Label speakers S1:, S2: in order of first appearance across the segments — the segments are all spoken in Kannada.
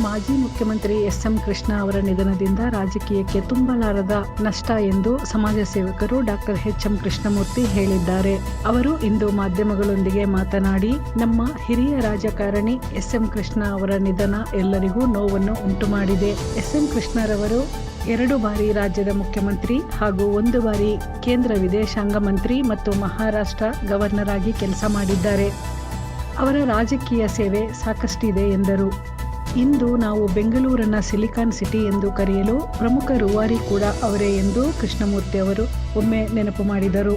S1: ಮಾಜಿ ಮುಖ್ಯಮಂತ್ರಿ ಎಸ್.ಎಂ. ಕೃಷ್ಣ ಅವರ ನಿಧನದಿಂದ ರಾಜಕೀಯಕ್ಕೆ ತುಂಬಲಾರದ ನಷ್ಟ ಎಂದು ಸಮಾಜ ಸೇವಕರು ಡಾಕ್ಟರ್ ಎಚ್.ಎಂ. ಕೃಷ್ಣಮೂರ್ತಿ ಹೇಳಿದ್ದಾರೆ. ಅವರು ಇಂದು ಮಾಧ್ಯಮಗಳೊಂದಿಗೆ ಮಾತನಾಡಿ, ನಮ್ಮ ಹಿರಿಯ ರಾಜಕಾರಣಿ ಎಸ್.ಎಂ. ಕೃಷ್ಣ ಅವರ ನಿಧನ ಎಲ್ಲರಿಗೂ ನೋವನ್ನು ಉಂಟುಮಾಡಿದೆ. ಎಸ್.ಎಂ. ಕೃಷ್ಣರವರು 2 ಬಾರಿ ರಾಜ್ಯದ ಮುಖ್ಯಮಂತ್ರಿ ಹಾಗೂ 1 ಬಾರಿ ಕೇಂದ್ರ ವಿದೇಶಾಂಗ ಮಂತ್ರಿ ಮತ್ತು ಮಹಾರಾಷ್ಟ್ರ ಗವರ್ನರ್ ಆಗಿ ಕೆಲಸ ಮಾಡಿದ್ದಾರೆ. ಅವರ ರಾಜಕೀಯ ಸೇವೆ ಸಾಕಷ್ಟಿದೆ ಎಂದರು. ಇಂದು ನಾವು ಬೆಂಗಳೂರನ್ನ ಸಿಲಿಕಾನ್ ಸಿಟಿ ಎಂದು ಕರೆಯಲು ಪ್ರಮುಖ ರೂವಾರಿ ಕೂಡ ಅವರೇ ಎಂದು ಕೃಷ್ಣಮೂರ್ತಿ ಅವರು ಒಮ್ಮೆ ನೆನಪು ಮಾಡಿದರು.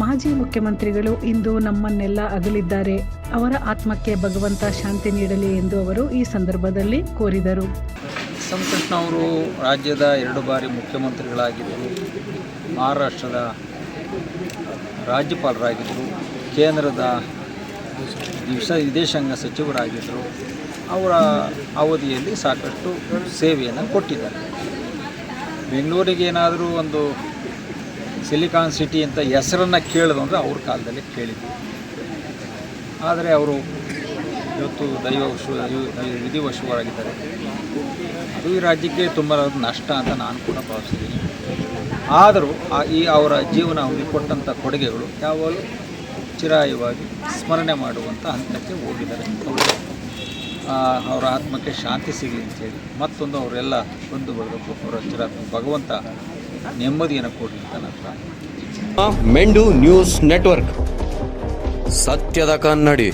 S1: ಮಾಜಿ ಮುಖ್ಯಮಂತ್ರಿಗಳು ಇಂದು ನಮ್ಮನ್ನೆಲ್ಲ ಅಗಲಿದ್ದಾರೆ. ಅವರ ಆತ್ಮಕ್ಕೆ ಭಗವಂತ ಶಾಂತಿ ನೀಡಲಿ ಎಂದು ಅವರು ಈ ಸಂದರ್ಭದಲ್ಲಿ ಕೋರಿದರು.
S2: ಎಸ್.ಎಂ. ಕೃಷ್ಣ ಅವರು ರಾಜ್ಯದ 2 ಬಾರಿ ಮುಖ್ಯಮಂತ್ರಿಗಳಾಗಿದ್ದರು, ಮಹಾರಾಷ್ಟ್ರದ ರಾಜ್ಯಪಾಲರಾಗಿದ್ದರು, ಕೇಂದ್ರದ ವಿದೇಶಾಂಗ ಸಚಿವರಾಗಿದ್ದರು. ಅವರ ಅವಧಿಯಲ್ಲಿ ಸಾಕಷ್ಟು ಸೇವೆಯನ್ನು ಕೊಟ್ಟಿದ್ದಾರೆ. ಬೆಂಗಳೂರಿಗೆ ಏನಾದರೂ ಒಂದು ಸಿಲಿಕಾನ್ ಸಿಟಿ ಅಂತ ಹೆಸರನ್ನು ಕೇಳಿದ್ರು ಅಂದರೆ ಅವ್ರ ಕಾಲದಲ್ಲಿ ಕೇಳಿದ್ವಿ. ಆದರೆ ಅವರು ಇವತ್ತು ವಿಧಿವಶರಾಗಿದ್ದಾರೆ. ಅದು ಈ ರಾಜ್ಯಕ್ಕೆ ತುಂಬ ನಷ್ಟ ಅಂತ ನಾನು ಕೂಡ ಭಾವಿಸ್ತೀನಿ. ಆದರೂ ಅವರ ಜೀವನ ಅವರಿಗೆ ಕೊಟ್ಟಂಥ ಕೊಡುಗೆಗಳು ಯಾವಾಗಲೂ ಚಿರಾಯವಾಗಿ ಸ್ಮರಣೆ ಮಾಡುವಂಥ ಹಂತಕ್ಕೆ ಹೋಗಿದ್ದಾರೆ. ಅವರ ಆತ್ಮಕ್ಕೆ ಶಾಂತಿ ಸಿಗಲಿ ಅಂತೇಳಿ ಮತ್ತೊಂದು ಅವರೆಲ್ಲ ಬಂದು ಬರಬೇಕು, ಅವರ ಭಗವಂತ ನೆಮ್ಮದಿಯನ್ನು ಕೊಡಲಿ ಅಂತ ನನ್ನ
S3: ಮೆಂಡು ನ್ಯೂಸ್ ನೆಟ್ವರ್ಕ್, ಸತ್ಯದ ಕನ್ನಡಿ.